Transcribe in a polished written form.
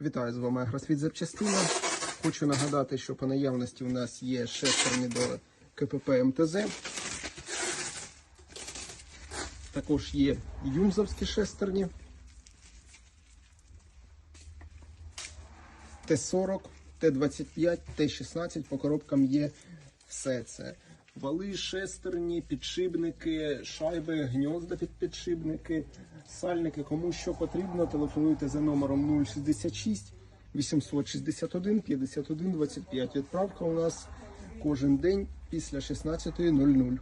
Вітаю, з вами Агросвіт Запчастина. Хочу нагадати, що по наявності у нас є шестерні до КПП МТЗ. Також є юмзовські шестерні. Т-40, Т-25, Т-16, по коробкам є все це. Вали, шестерні, підшипники, шайби, гнізда під підшипники, сальники. Кому що потрібно, телефонуйте за номером 066 861 51 25. Відправка у нас кожен день після 16:00.